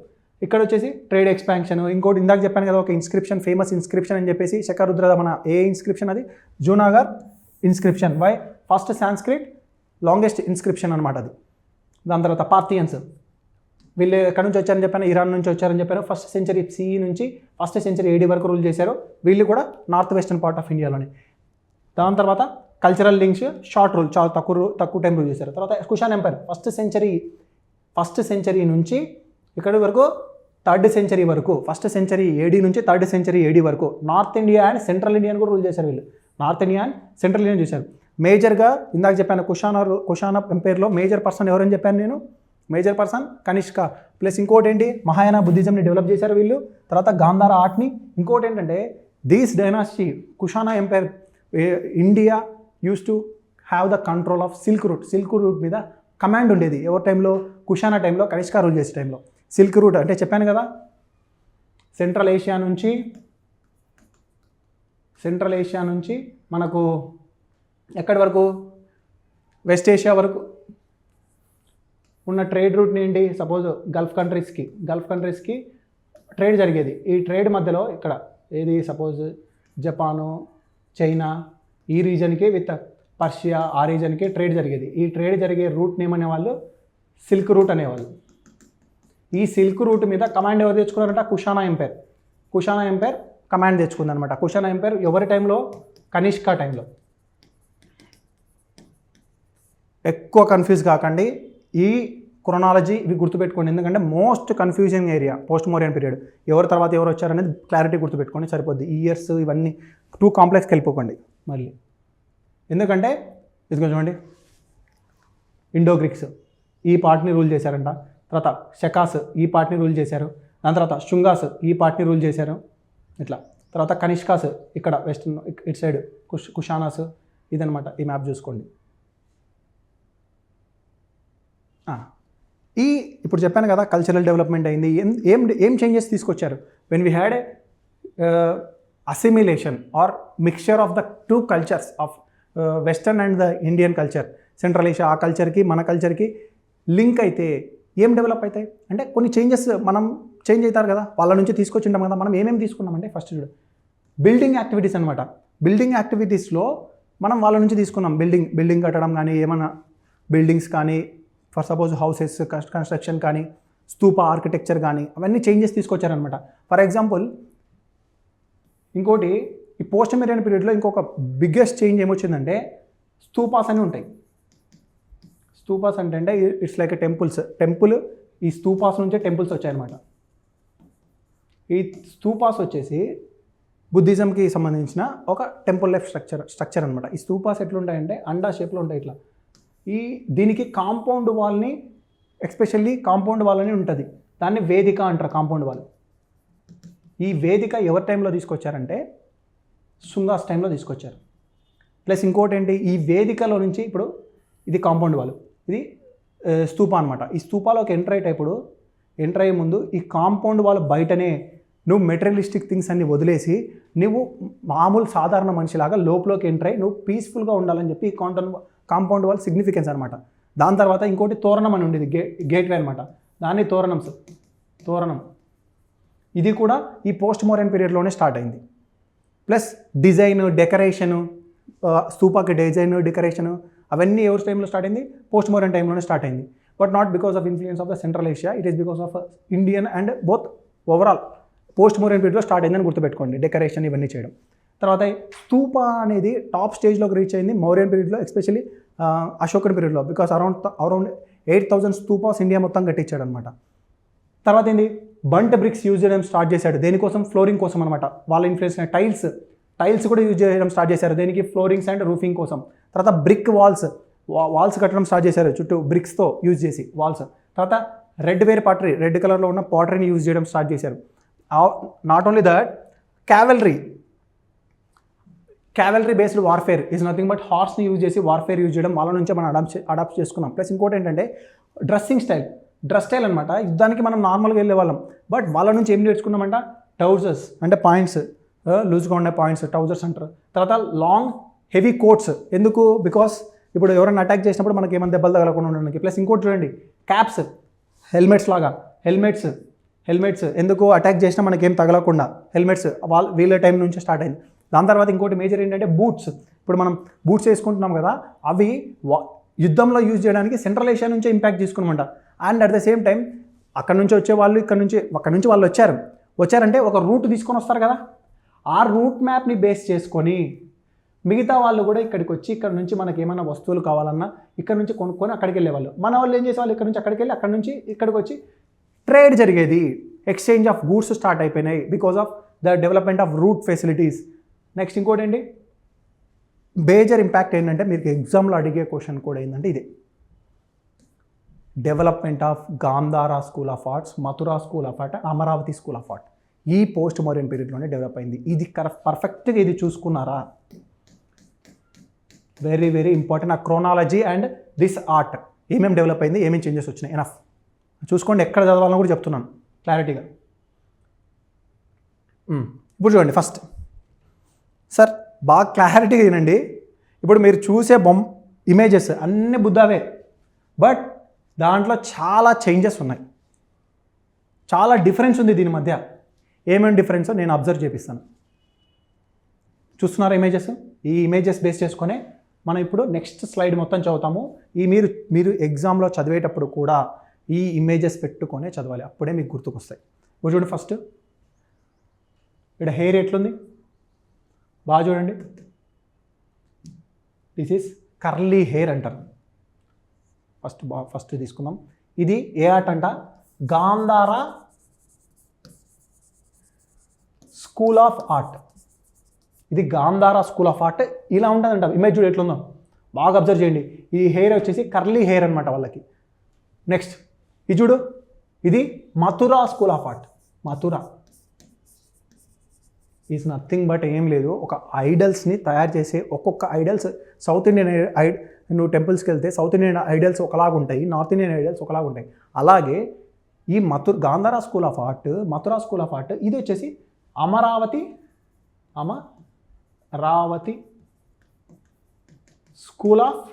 ఇక్కడ వచ్చేసి ట్రేడ్ ఎక్స్పాన్షన్, ఇంకోటి ఇందాక చెప్పాను కదా ఒక ఇన్స్క్రిప్షన్, ఫేమస్ ఇన్స్క్రిప్షన్ అని చెప్పేసి శకరుద్ర మన ఏ ఇన్స్క్రిప్షన్ అది Junagadh inscription. Why? First Sanskrit longest inscription అనమాట అది. దాని తర్వాత పార్థియన్స్, వీళ్ళు ఎక్కడి నుంచి వచ్చారని చెప్పాను? ఇరాన్ నుంచి వచ్చారని చెప్పారు. 1st సెంచరీ CE నుంచి 1st సెంచరీ AD వరకు రూల్ చేశారు. వీళ్ళు కూడా నార్త్ వెస్టర్న్ పార్ట్ ఆఫ్ ఇండియాలోనే. దాని తర్వాత కల్చరల్ లింక్స్, షార్ట్ రూల్, చాలా తక్కువ టైం రూల్ చేశారు. తర్వాత కుషాన్ ఎంపైర్ 1st సెంచరీ నుంచి ఇక్కడి వరకు 3rd సెంచరీ వరకు, 1st సెంచరీ AD నుంచి 3rd సెంచరీ AD వరకు north India and central India కూడా రూల్ చేశారు వీళ్ళు. North India and central India చేశారు. మేజర్గా ఇందాక చెప్పాను కుషాన ఎంపైర్లో మేజర్ పర్సన్ ఎవరని చెప్పాను నేను? Major person Kanishka. ప్లస్ ఇంకోటి ఏంటి? మహాయాన బుద్ధిజంని డెవలప్ చేశారు వీళ్ళు. తర్వాత గాంధార ఆర్ట్ని. ఇంకోటి ఏంటంటే these dynasty Kushana empire India used to have the control of silk route మీద కమాండ్ ఉండేది. ఎవరి టైంలో? కుషానా టైంలో, కనిష్క రూల్ చేసే టైంలో. సిల్క్ రూట్ అంటే చెప్పాను కదా, సెంట్రల్ ఏషియా నుంచి మనకు ఎక్కడి వరకు? వెస్ట్ ఏషియా వరకు ఉన్న ట్రేడ్ రూట్ని ఏంటి? సపోజ్ గల్ఫ్ కంట్రీస్కి ట్రేడ్ జరిగేది. ఈ ట్రేడ్ మధ్యలో ఇక్కడ ఏది? సపోజ్ జపాను, చైనా, ఈ రీజన్కి విత్ పర్షియా, ఆ రీజన్కి ట్రేడ్ జరిగేది. ఈ ట్రేడ్ జరిగే రూట్ని ఏమనేవాళ్ళు? సిల్క్ రూట్ అనేవాళ్ళు. ఈ సిల్క్ రూట్ మీద కమాండ్ ఎవరు తెచ్చుకున్నారంట? కుషానా ఎంపైర్ కమాండ్ తెచ్చుకుందనమాట. కుషానా ఎంపైర్ ఎవరి టైంలో? కనిష్క టైంలో. ఎక్కువ కన్ఫ్యూజ్ కాకండి. ఈ క్రొనాలజీ ఇవి గుర్తుపెట్టుకోండి, ఎందుకంటే most confusing area post Mauryan period. ఎవరి తర్వాత ఎవరు వచ్చారనేది క్లారిటీ గుర్తుపెట్టుకోండి సరిపోద్ది. ఈ ఇయర్స్ ఇవన్నీ టూ కాంప్లెక్స్కి వెళ్ళిపోకండి మళ్ళీ. ఎందుకంటే ఇదిగో చూడండి, ఇండో గ్రీక్స్ ఈ పార్ట్ని రూల్ చేశారంట. తర్వాత షకాస్ ఈ పార్ట్ని రూల్ చేశారు. దాని తర్వాత శుంగాస్ ఈ పార్ట్ని రూల్ చేశారు ఇట్లా. తర్వాత కనిష్కాస్ ఇక్కడ వెస్టర్న్ ఇటు సైడ్ కుషానాస్, ఇదనమాట. ఈ మ్యాప్ చూసుకోండి. ఇప్పుడు చెప్పాను కదా కల్చరల్ డెవలప్మెంట్ అయింది. ఏం చేంజెస్ తీసుకొచ్చారు? When we had assimilation or mixture of the two cultures of western and the Indian culture, central Asia ఆ కల్చర్కి మన కల్చర్కి లింక్ అయితే ఏం డెవలప్ అవుతాయి అంటే కొన్ని చేంజెస్ మనం చేంజ్ అవుతారు కదా, వాళ్ళ నుంచి తీసుకొచ్చింటాం కదా. మనం ఏమేమి తీసుకున్నామంటే ఫస్ట్ చూడు బిల్డింగ్ యాక్టివిటీస్ అనమాట. బిల్డింగ్ యాక్టివిటీస్లో మనం వాళ్ళ నుంచి తీసుకున్నాం. బిల్డింగ్ కట్టడం కానీ, ఏమైనా బిల్డింగ్స్ కానీ, ఫర్ సపోజ్ హౌసెస్ కన్స్ట్రక్షన్ కానీ, స్తూప ఆర్కిటెక్చర్ కానీ, అవన్నీ చేంజెస్ తీసుకొచ్చారనమాట. ఫర్ ఎగ్జాంపుల్ ఇంకోటి ఈ పోస్ట్ మెరియన్ పీరియడ్లో ఇంకొక బిగ్గెస్ట్ చేంజ్ ఏమొచ్చిందంటే స్తూపాస్ అని ఉంటాయి. స్తూపాస్ అంటే ఇట్స్ లైక్ టెంపుల్. ఈ స్తూపాస్ నుంచే టెంపుల్స్ వచ్చాయన్నమాట. ఈ స్తూపాస్ వచ్చేసి బుద్ధిజంకి సంబంధించిన ఒక టెంపుల్ లైఫ్ స్ట్రక్చర్ అనమాట. ఈ స్తూపాస్ ఎట్లుంటాయంటే అండా షేప్లో ఉంటాయి ఇట్లా. దీనికి కాంపౌండ్ వాల్ని, ఎస్పెషల్లీ కాంపౌండ్ వాల్ అని ఉంటుంది, దాన్ని వేదిక అంటారు. Compound wall. ఈ వేదిక ఎవరి టైంలో తీసుకొచ్చారంటే శుంగాస్ టైంలో తీసుకొచ్చారు. ప్లస్ ఇంకోటి ఏంటి, ఈ వేదికలో నుంచి ఇప్పుడు ఇది కాంపౌండ్ వాల్, ఇది స్తూప అనమాట. ఈ స్తూపాలోకి ఎంటర్ అయ్యే ముందు ఈ కాంపౌండ్ వాల్ బయటనే నువ్వు మెటీరియలిస్టిక్ థింగ్స్ అన్ని వదిలేసి నువ్వు మామూలు సాధారణ మనిషిలాగా లోపలికి ఎంటర్ అయ్యి నువ్వు పీస్ఫుల్గా ఉండాలని చెప్పి ఈ కాంపౌండ్ వాల్ సిగ్నిఫికెన్స్ అనమాట. దాని తర్వాత ఇంకోటి తోరణం అని ఉండేది, గేట్వే అనమాట. దాన్ని తోరణం. ఇది కూడా ఈ పోస్ట్ మోరియన్ పీరియడ్లోనే స్టార్ట్ అయింది. ప్లస్ డిజైన్, డెకరేషను, స్తూపాకి డిజైన్, డెకరేషను అవన్నీ ఎవరి టైంలో స్టార్ట్ అయింది? పోస్ట్ మోరియన్ టైంలోనే స్టార్ట్ అయింది. But not because of influence of the Central Asia, it is because of Indian and both overall post Mauryan పీరియడ్లో స్టార్ట్ అయిందని గుర్తుపెట్టుకోండి, డెకరేషన్ ఇవన్నీ చేయడం. తర్వాత స్తూప అనేది టాప్ స్టేజ్లోకి రీచ్ అయింది మౌర్యన్ పీరియడ్లో, ఎస్పెషల్లీ అశోకన్ పీరియడ్లో. బికాస్ అరౌండ్ 8,000 స్తూపాస్ ఇండియా మొత్తం కట్టించాడు అనమాట. తర్వాత ఏంది బంట్ బ్రిక్స్ యూజ్ చేయడం స్టార్ట్ చేశాడు. దేనికోసం? ఫ్లోరింగ్ కోసం అనమాట. వాళ్ళ ఇన్ఫ్లుయెన్స్ టైల్స్ కూడా యూజ్ చేయడం స్టార్ట్ చేశారు. దేనికి? ఫ్లోరింగ్స్ అండ్ రూఫింగ్ కోసం. తర్వాత బ్రిక్ వాల్స్ కట్టడం స్టార్ట్ చేశారు చుట్టూ బ్రిక్స్తో యూజ్ చేసి వాల్స్. తర్వాత రెడ్ కలర్లో ఉన్న పాటరీని యూజ్ చేయడం స్టార్ట్ చేశారు. Not only that, cavalry based warfare is nothing but హార్స్ని యూజ్ చేసి వార్ఫేర్ యూజ్ చేయడం వాళ్ళ నుంచే మనం అడాప్ట్ చేసుకున్నాం. ప్లస్ ఇంకోటి ఏంటంటే డ్రెస్ స్టైల్ అనమాట. యుద్ధానికి మనం నార్మల్గా వెళ్ళే వాళ్ళం, బట్ వాళ్ళ నుంచి ఏం నేర్చుకున్నామంట? ట్రౌజర్స్ అంటే పాయింట్స్, లూజ్గా ఉండే పాయింట్స్ ట్రౌజర్స్ అంటారు. తర్వాత లాంగ్ హెవీ కోట్స్. ఎందుకు? బికాస్ ఇప్పుడు ఎవరైనా అటాక్ చేసినప్పుడు మనకి ఏమైనా దెబ్బలు తగలకుండా ఉండడానికి. ప్లస్ ఇంకోటి చూడండి, క్యాప్స్, హెల్మెట్స్ ఎందుకు? అటాక్ చేసినా మనకి ఏం తగలకుండా హెల్మెట్స్ వీళ్ళ టైం నుంచి స్టార్ట్ అయింది. దాని తర్వాత ఇంకోటి మేజర్ ఏంటంటే బూట్స్. ఇప్పుడు మనం బూట్స్ వేసుకుంటున్నాం కదా, అవి యుద్ధంలో యూజ్ చేయడానికి సెంట్రల్ ఏషియా నుంచే ఇంపాక్ట్ తీసుకున్నామంట. And at the same time అక్కడ నుంచి వచ్చే వాళ్ళు అక్కడ నుంచి వాళ్ళు వచ్చారంటే ఒక రూట్ తీసుకొని వస్తారు కదా, ఆ రూట్ మ్యాప్ని బేస్ చేసుకొని మిగతా వాళ్ళు కూడా ఇక్కడికి వచ్చి ఇక్కడ నుంచి మనకి ఏమైనా వస్తువులు కావాలన్నా ఇక్కడ నుంచి కొనుక్కొని అక్కడికి వెళ్ళేవాళ్ళు. మన వాళ్ళు ఏం చేసేవాళ్ళు? ఇక్కడ నుంచి అక్కడికి వెళ్ళి అక్కడ నుంచి ఇక్కడికి వచ్చి ట్రేడ్ జరిగేది. ఎక్స్చేంజ్ ఆఫ్ గూడ్స్ స్టార్ట్ అయిపోయినాయి because of the development of root facilities. Next ఇంకోటి ఏంటి? మేజర్ ఇంపాక్ట్ ఏంటంటే మీకు ఎగ్జామ్లో అడిగే క్వశ్చన్ కూడా ఏంటంటే ఇదే, development of Gandhara school of arts, Mathura school of art, Amaravati school of art. ఈ పోస్ట్ మోడర్న్ పీరియడ్లోనే డెవలప్ అయింది. ఇది పర్ఫెక్ట్గా ఇది చూసుకున్నారా? Very very important. ఆ క్రోనాలజీ అండ్ దిస్ ఆర్ట్ ఏమేమి డెవలప్ అయింది, ఏమేమి చేంజెస్ వచ్చినాయి, ఎనఫ్ చూసుకోండి. ఎక్కడ చదవాలని కూడా చెప్తున్నాను క్లారిటీగా. ఇప్పుడు చూడండి, ఫస్ట్ సార్ బాగా క్లారిటీగా వినండి. ఇప్పుడు మీరు చూసే ఇమేజెస్ అన్నీ బుద్ధావే, బట్ దాంట్లో చాలా చేంజెస్ ఉన్నాయి, చాలా డిఫరెన్స్ ఉంది దీని మధ్య. ఏమేమి డిఫరెన్సో నేను అబ్జర్వ్ చేపిస్తాను. చూస్తున్నారా ఇమేజెస్? ఈ ఇమేజెస్ బేస్ చేసుకునే మనం ఇప్పుడు నెక్స్ట్ స్లైడ్ మొత్తం చదువుతాము. మీరు ఎగ్జామ్లో చదివేటప్పుడు కూడా ఈ ఇమేజెస్ పెట్టుకొనే చదవాలి, అప్పుడే మీకు గుర్తుకొస్తాయి. ఇప్పుడు చూడండి, ఫస్ట్ ఇక్కడ హెయిర్ ఎట్లుంది బాగా చూడండి. దిస్ ఈజ్ కర్లీ హెయిర్ అంటారు. ఫస్ట్ తీసుకుందాం. ఇది ఏ ఆర్ట్ అంట? Gandhara school of art. ఇది గాంధారా స్కూల్ ఆఫ్ ఆర్ట్. ఇలా ఉంటుందంట. ఇమేజ్ చూడు ఎట్లుందో, బాగా అబ్జర్వ్ చేయండి. ఈ హెయిర్ వచ్చేసి కర్లీ హెయిర్ అనమాట వాళ్ళకి. నెక్స్ట్ ఇది చూడు, ఇది Mathura school of art. Mathura is nothing but ఏం లేదు, ఒక ఐడల్స్ని తయారు చేసే ఒక్కొక్క ఐడల్స్. సౌత్ ఇండియన్ నువ్వు టెంపుల్స్కి వెళ్తే సౌత్ ఇండియన్ ఐడల్స్ ఒకలాగా ఉంటాయి, నార్త్ ఇండియన్ ఐడల్స్ ఒకలాగా ఉంటాయి. అలాగే ఈ Gandhara school of art, Mathura school of art, ఇది వచ్చేసి అమరావతి స్కూల్ ఆఫ్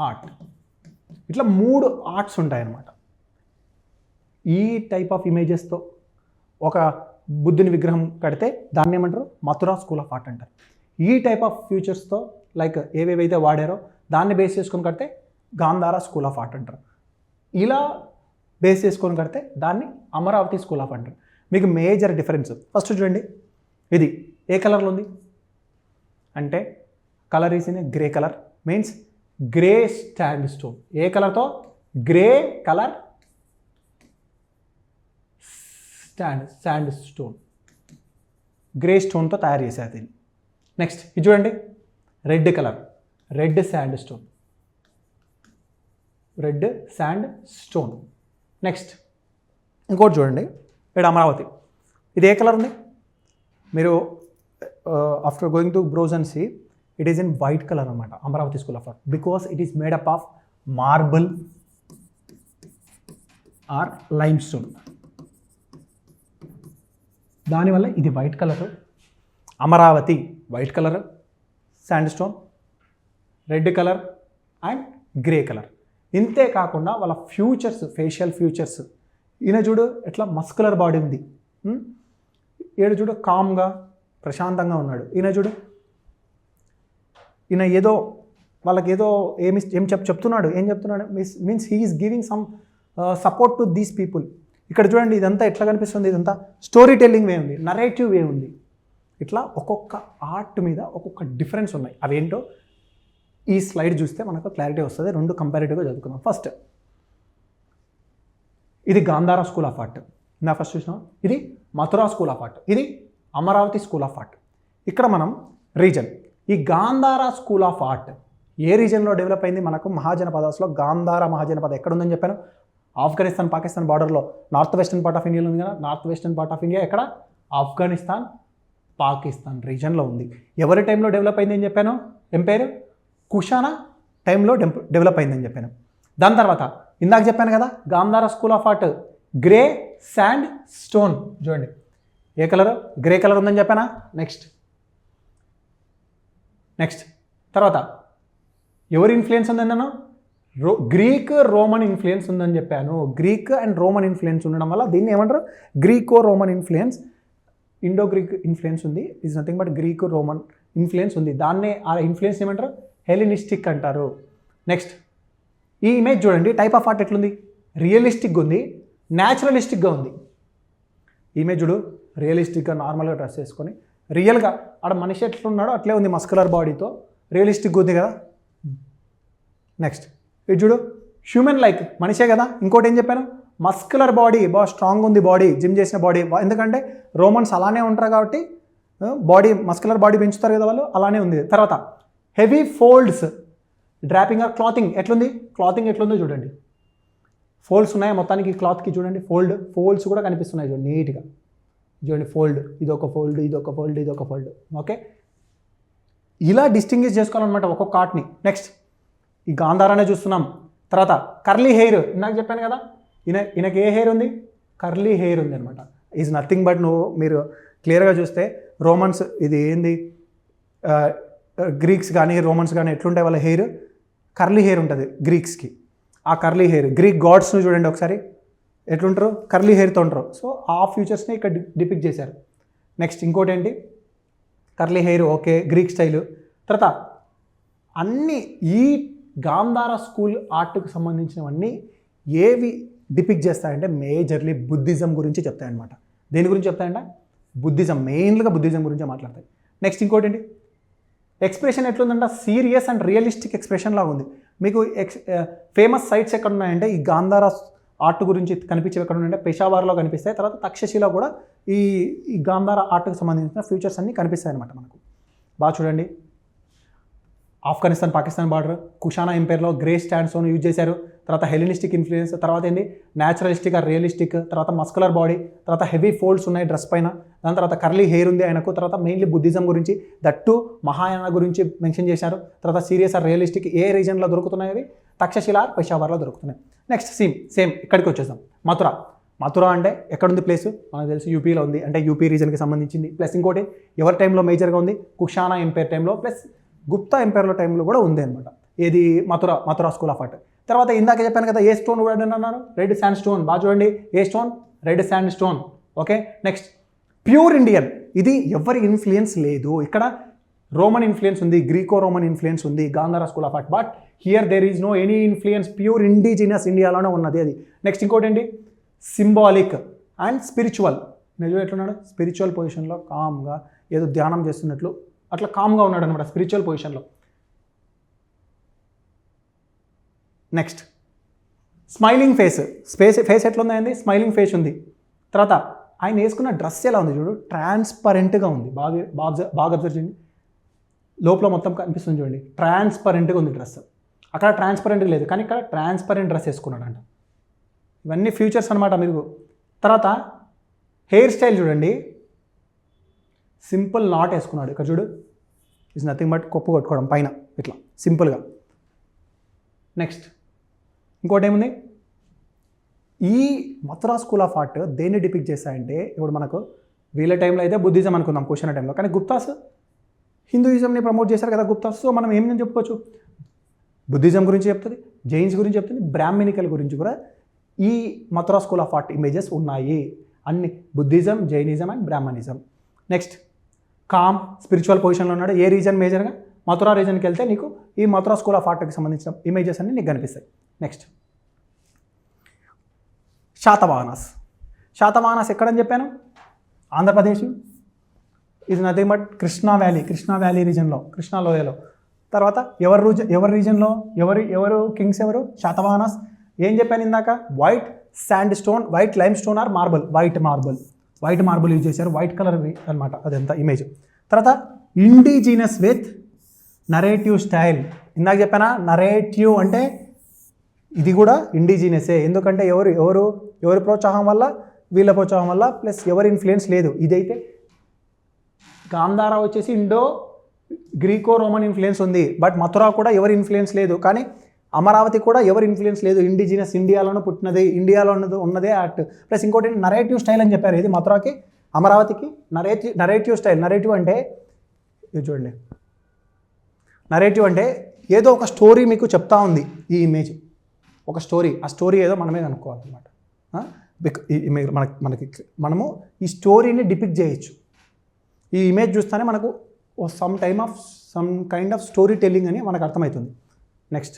ఆర్ట్. ఇట్లా 3 ఆర్ట్స్ ఉంటాయన్నమాట. ఈ టైప్ ఆఫ్ ఇమేజెస్తో ఒక బుద్ధుని విగ్రహం కడితే దాన్ని ఏమంటారు? మథురా స్కూల్ ఆఫ్ ఆర్ట్ అంటారు. ఈ టైప్ ఆఫ్ ఫ్యూచర్స్తో లైక్ ఏవేవైతే వాడారో దాన్ని బేస్ చేసుకొని కడితే గాంధారా స్కూల్ ఆఫ్ ఆర్ట్ అంటారు. ఇలా బేస్ చేసుకొని కడితే దాన్ని అమరావతి స్కూల్ ఆఫ్ అంటారు. మీకు మేజర్ డిఫరెన్స్ ఫస్ట్ చూడండి. ఇది ఏ కలర్లో ఉంది అంటే colour is in grey colour, means grey sandstone. ఏ కలర్తో? Grey colour sandstone, grey స్టోన్తో తయారు చేశారు దీన్ని. నెక్స్ట్ ఇది చూడండి, red colour, red sandstone. Next ఇంకోటి చూడండి, ఇక్కడ అమరావతి. ఇది ఏ కలర్ ఉంది? మీరు after going to browse and see, it is in white colour అనమాట Amaravati school of art, because it is made up of marble or limestone. దానివల్ల ఇది white colour. Amaravati white colour, sand stone, red colour and grey colour. ఇంతే కాకుండా వాళ్ళ futures, facial futures. ఈయన చూడు ఎట్లా muscular body ఉంది, ఈయన చూడు కామ్గా ప్రశాంతంగా ఉన్నాడు. ఈయన చూడు, ఈయన ఏదో వాళ్ళకి ఏదో ఏం చెప్తున్నాడు. Means he is giving some support to these people. ఇక్కడ చూడండి, ఇదంతా ఎట్లా కనిపిస్తుంది? ఇదంతా స్టోరీ టెల్లింగ్ వే ఉంది, నరేటివ్ వే ఉంది. ఇట్లా ఒక్కొక్క ఆర్ట్ మీద ఒక్కొక్క డిఫరెన్స్ ఉన్నాయి. అవేంటో ఈ స్లైడ్ చూస్తే మనకు క్లారిటీ వస్తుంది. 2 కంపారిటివ్గా చదువుకుందాం. ఫస్ట్ ఇది గాంధార స్కూల్ ఆఫ్ ఆర్ట్. నా ఫస్ట్ చూసినా ఇది మథురా స్కూల్ ఆఫ్ ఆర్ట్, ఇది అమరావతి స్కూల్ ఆఫ్ ఆర్ట్. ఇక్కడ మనం రీజన్, ఈ గాంధార స్కూల్ ఆఫ్ ఆర్ట్ ఏ రీజన్లో డెవలప్ అయింది? మనకు మహాజనపదాస్లో గాంధార మహాజనపద ఎక్కడ ఉందని చెప్పాను? ఆఫ్ఘనిస్తాన్ పాకిస్తాన్ బార్డర్లో నార్త్ వెస్టర్న్ పార్ట్ ఆఫ్ ఇండియాలో ఉంది కదా. North western part of India ఎక్కడ? ఆఫ్ఘనిస్తాన్ పాకిస్తాన్ రీజన్లో ఉంది. ఎవరి టైంలో డెవలప్ అయింది అని చెప్పాను? ఎంపైర్ కుషానా టైంలో డెవలప్ అయిందని చెప్పాను. దాని తర్వాత ఇందాక చెప్పాను కదా Gandhara school of art grey sand stone. చూడండి ఏ కలర్? గ్రే కలర్ ఉందని చెప్పానా? నెక్స్ట్ తర్వాత ఎవరి ఇన్ఫ్లుయెన్స్ ఉందని నేను గ్రీక్ రోమన్ ఇన్ఫ్లుయెన్స్ ఉందని చెప్పాను. గ్రీక్ అండ్ రోమన్ ఇన్ఫ్లుయెన్స్ ఉండడం వల్ల దీన్ని ఏమంటారు? Greco Roman influence. Indo Greek influence ఉంది, is nothing but Greek Roman influence ఉంది. దాన్నే ఆ ఇన్ఫ్లుయెన్స్ ఏమంటారు? హెలినిస్టిక్ అంటారు. నెక్స్ట్ ఈ ఇమేజ్ చూడండి, టైప్ ఆఫ్ ఆర్ట్ ఎట్లుంది? రియలిస్టిక్గా ఉంది, న్యాచురలిస్టిక్గా ఉంది. ఇమేజ్ చూడు, రియలిస్టిక్గా నార్మల్గా డ్రెస్ వేసుకొని రియల్గా ఆడ మనిషి ఎట్లున్నాడో అట్లే ఉంది, మస్కులర్ బాడీతో రియలిస్టిక్గా ఉంది కదా. నెక్స్ట్ ఇది చూడు, హ్యూమన్ లైక్ మనిషే కదా. ఇంకోటి ఏం చెప్పాను? మస్కులర్ బాడీ, బాగా స్ట్రాంగ్ ఉంది బాడీ, జిమ్ చేసిన బాడీ. ఎందుకంటే రోమన్స్ అలానే ఉంటారు కాబట్టి బాడీ మస్కులర్ బాడీ పెంచుతారు కదా వాళ్ళు, అలానే ఉంది. తర్వాత heavy folds draping or clothing ఎట్లుంది? క్లాతింగ్ ఎట్లుందో చూడండి, ఫోల్డ్స్ ఉన్నాయి మొత్తానికి క్లాత్కి. చూడండి ఫోల్డ్స్ కూడా కనిపిస్తున్నాయి చూడండి నీట్గా. చూడండి ఫోల్డ్, ఇదొక ఫోల్డ్, ఇదొక ఫోల్డ్, ఇదొక ఫోల్డ్. ఓకే, ఇలా డిస్టింగ్విష్ చేసుకోవాలన్నమాట ఒక్కొక్క ఆర్ట్ని. నెక్స్ట్ ఈ గాంధారానే చూస్తున్నాం. తర్వాత కర్లీ హెయిర్, ఇందాక చెప్పాను కదా ఈయనకి ఏ హెయిర్ ఉంది? కర్లీ హెయిర్ ఉంది అనమాట. ఈజ్ నథింగ్ బట్ మీరు క్లియర్గా చూస్తే రోమన్స్, ఇది ఏంది గ్రీక్స్ కానీ రోమన్స్ కానీ ఎట్లుంటాయి వాళ్ళ హెయిర్? కర్లీ హెయిర్ ఉంటుంది గ్రీక్స్కి. ఆ కర్లీ హెయిర్ గ్రీక్ గాడ్స్ని చూడండి ఒకసారి ఎట్లుంటారు? కర్లీ హెయిర్తో ఉంటారు. సో ఆ ఫ్యూచర్స్ని ఇక్కడ డిపిక్ట్ చేశారు. నెక్స్ట్ ఇంకోటి ఏంటి? Curly hair okay, Greek style. తర్వాత అన్నీ ఈ గాంధార స్కూల్ ఆర్ట్కి సంబంధించినవన్నీ ఏవి డిపిక్ట్ చేస్తాయంటే మేజర్లీ బుద్ధిజం గురించి చెప్తాయన్నమాట. దేని గురించి చెప్తాయంట? బుద్ధిజం, మెయిన్గా బుద్ధిజం గురించే మాట్లాడతాయి. నెక్స్ట్ ఇంకోటి ఏంటి? ఎక్స్ప్రెషన్ ఎట్లుందంట? సీరియస్ అండ్ రియలిస్టిక్ ఎక్స్ప్రెషన్ లాగా ఉంది. మీకు ఫేమస్ సైట్స్ ఎక్కడ ఉన్నాయంటే ఈ గాంధార ఆర్ట్ గురించి కనిపించేవి ఎక్కడ ఉన్నాయంటే పెషావర్లో కనిపిస్తాయి. తర్వాత తక్షశిల కూడా ఈ గాంధార ఆర్ట్కి సంబంధించిన ఫ్యూచర్స్ అన్నీ కనిపిస్తాయి అనమాట మనకు. బాగా చూడండి, ఆఫ్ఘనిస్తాన్ పాకిస్తాన్ బార్డర్, కుషానా ఎంపైర్లో గ్రే స్టాండ్ స్టోన్ యూజ్ చేశారు. తర్వాత హెలినిస్టిక్ ఇన్ఫ్లుయెన్స్, తర్వాత ఏంటి న్యాచురలిస్టిక్ ఆర్ రియలిస్టిక్, తర్వాత మస్కులర్ బాడీ, తర్వాత హెవీ ఫోల్డ్స్ ఉన్నాయి డ్రెస్ పైన, దాని తర్వాత కర్లీ హెయిర్ ఉంది ఆయనకు. తర్వాత మెయిన్లీ బుద్ధిజం గురించి, దట్టు మహాయాన గురించి మెన్షన్ చేశారు. తర్వాత సీరియస్ ఆర్ రియలిస్టిక్ ఏ రీజన్లో దొరుకుతున్నాయి? అవి తక్షశిల ఆర్ పెషావర్లో దొరుకుతున్నాయి. నెక్స్ట్ సేమ్ ఇక్కడికి వచ్చేసాం. మథురా అంటే ఎక్కడుంది ప్లేస్? మనకు తెలుసు యూపీలో ఉంది, అంటే యూపీ రీజన్కి సంబంధించింది. ప్లస్ ఇంకోటి ఎవరి టైంలో మేజర్గా ఉంది? కుషానా ఎంపైర్ టైంలో, ప్లస్ గుప్తా ఎంపైర్లో టైంలో కూడా ఉంది అనమాట. ఏది? Mathura school of art. తర్వాత ఇందాక చెప్పాను కదా ఏ స్టోన్ కూడా అన్నారు? Red sandstone. బాగా చూడండి, ఏ stone? Red sandstone. Okay, next pure Indian. ఇది ఎవరి ఇన్ఫ్లుయెన్స్ లేదు, ఇక్కడ రోమన్ ఇన్ఫ్లుయెన్స్ ఉంది, గ్రీకో రోమన్ ఇన్ఫ్లుయెన్స్ ఉంది Gandhara school of art. But here there is no any influence, pure indigenous ఇండియాలోనే ఉన్నది అది. నెక్స్ట్ ఇంకోటి ఏంటి? Symbolic and spiritual. నిజం ఎట్లున్నాడు? స్పిరిచువల్ పొజిషన్లో కామ్గా ఏదో ధ్యానం చేస్తున్నట్లు అట్లా కామ్గా ఉన్నాడు అనమాట స్పిరిచువల్ పొజిషన్లో. నెక్స్ట్ స్మైలింగ్ ఫేస్ ఎట్లా ఉందండి? స్మైలింగ్ ఫేస్ ఉంది. తర్వాత ఆయన వేసుకున్న డ్రెస్ ఎలా ఉంది చూడు, ట్రాన్స్పరెంట్గా ఉంది. బాగా అబ్జర్వ్ చేయండి, లోపల మొత్తం కనిపిస్తుంది చూడండి, ట్రాన్స్పరెంట్గా ఉంది డ్రెస్. అక్కడ ట్రాన్స్పరెంట్గా లేదు, కానీ ఇక్కడ ట్రాన్స్పరెంట్ డ్రెస్ వేసుకున్నాడంట. ఇవన్నీ ఫ్యూచర్స్ అనమాట మీరు. తర్వాత హెయిర్ స్టైల్ చూడండి, సింపుల్ నాట్ వేసుకున్నాడు. ఇక్కడ చూడు, ఇస్ నథింగ్ బట్ కొప్పు కొట్టుకోవడం పైన ఇట్లా సింపుల్గా. నెక్స్ట్ ఇంకోటి ఏముంది? ఈ మథురా స్కూల్ ఆఫ్ ఆర్ట్ దేన్ని డిపిక్ట్ చేస్తాయంటే, ఇప్పుడు మనకు వీళ్ళ టైంలో అయితే బుద్ధిజం అనుకుందాం కుషానా టైంలో, కానీ గుప్తాస్ హిందూయిజంని ప్రమోట్ చేశారు కదా గుప్తాస్. సో మనం ఏం చెప్పుకోవచ్చు? బుద్ధిజం గురించి చెప్తుంది, జైన్స్ గురించి చెప్తుంది, బ్రాహ్మణికల్ గురించి కూడా ఈ Mathura school of art images ఉన్నాయి. అన్ని Buddhism, Jainism and Brahmanism. Next calm spiritual పొజిషన్లో ఉన్నాడు. ఏ రీజన్ మేజర్గా? మథురా రీజన్కి వెళ్తే నీకు ఈ మథురా స్కూల్ ఆఫ్ ఆర్ట్కి సంబంధించిన ఇమేజెస్ అన్ని నీకు కనిపిస్తాయి. నెక్స్ట్ శాతవాహనాస్ ఎక్కడని చెప్పాను? ఆంధ్రప్రదేశ్. ఇది నథింగ్ బట్ కృష్ణా వ్యాలీ రీజన్లో, కృష్ణా లోయలో. తర్వాత ఎవరి రీజన్లో ఎవరు కింగ్స్? ఎవరు? శాతవాహనాస్. ఏం చెప్పాను ఇందాక? White sand stone, white lime stone or marble, white marble use చేశారు, వైట్ కలర్ అనమాట అదంతా ఇమేజ్. తర్వాత ఇండిజినస్ విత్ నరేటివ్ స్టైల్. ఇందాక చెప్పానా నరేటివ్ అంటే ఇది కూడా ఇండిజినసే, ఎందుకంటే ఎవరి ప్రోత్సాహం వల్ల, వీళ్ళ ప్రోత్సాహం వల్ల, ప్లస్ ఎవరి ఇన్ఫ్లుయెన్స్ లేదు. ఇదైతే గాంధార వచ్చేసి ఇండో గ్రీకో రోమన్ ఇన్ఫ్లుయెన్స్ ఉంది, బట్ మథురా కూడా ఎవరి ఇన్ఫ్లుయెన్స్ లేదు. కానీ అమరావతి కూడా ఎవరి ఇన్ఫ్లుయెన్స్ లేదు, ఇండిజినస్ ఇండియాలోనే పుట్టినది, ఇండియాలో ఉన్నదే ఆర్ట్. ప్లస్ ఇంకోటి నరేటివ్ స్టైల్ అని చెప్పారు. ఇది మథురాకి అమరావతికి నరేటివ్ స్టైల్. నరేటివ్ అంటే ఇది చూడండి, నరేటివ్ అంటే ఏదో ఒక స్టోరీ మీకు చెప్తా ఉంది ఈ ఇమేజ్, ఒక స్టోరీ, ఆ స్టోరీ ఏదో మనమే అనుకోవాలన్నమాట. మనము ఈ స్టోరీని డిపిక్ట్ చేయొచ్చు. ఈ ఇమేజ్ చూస్తేనే మనకు some kind of story telling అని మనకు అర్థమవుతుంది. నెక్స్ట్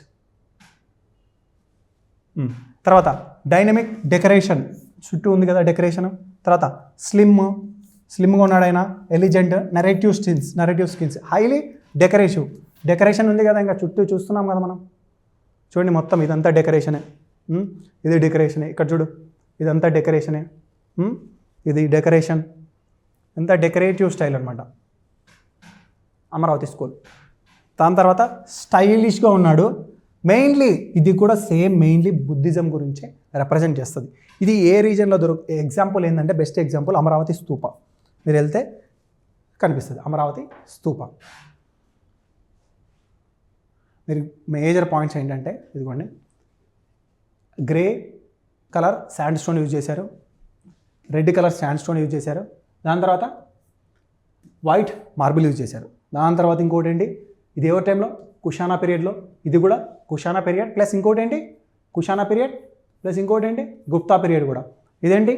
తర్వాత డైనమిక్ డెకరేషన్, చుట్టూ ఉంది కదా డెకరేషన్. తర్వాత స్లిమ్గా ఉన్నాడు ఆయన, elegant, narrative skins, highly decoration ఉంది కదా, ఇంకా చుట్టూ చూస్తున్నాం కదా మనం. చూడండి మొత్తం ఇదంతా డెకరేషనే, ఇది డెకరేషనే, ఇక్కడ చూడు ఇదంతా డెకరేషనే, ఇది డెకరేషన్, అంతా డెకరేటివ్ స్టైల్ అనమాట అమరావతి స్కూల్. దాని తర్వాత స్టైలిష్గా ఉన్నాడు. ఇది కూడా మెయిన్లీ బుద్ధిజం గురించే రిప్రజెంట్ చేస్తుంది. ఇది ఏ రీజన్లో ఎగ్జాంపుల్ ఏంటంటే, బెస్ట్ ఎగ్జాంపుల్ అమరావతి స్తూప. మీరు వెళ్తే కనిపిస్తుంది అమరావతి స్తూప. మీరు మేజర్ పాయింట్స్ ఏంటంటే ఇదిగోండి, grey colour sandstone use చేశారు, red colour sandstone use చేశారు, దాని తర్వాత వైట్ మార్బుల్ యూజ్ చేశారు. దాని తర్వాత ఇంకోటి ఏంటి, ఇది ఎవరి టైంలో, కుషానా పీరియడ్లో, ఇది కూడా కుషానా పీరియడ్ ప్లస్ ఇంకోటి ఏంటి కుషానా పీరియడ్ ప్లస్ ఇంకోటి ఏంటి గుప్తా పీరియడ్ కూడా. ఇదేంటి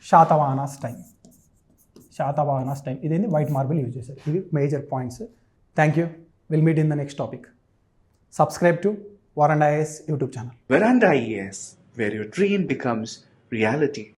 శాతవాహనాస్ టైం. ఇదేంటి వైట్ మార్బుల్ యూజ్ చేశారు. ఇవి major points. Thank you. We'll meet in the next topic. Subscribe to Varanda IAS YouTube channel. Varanda IAS, where your dream becomes reality.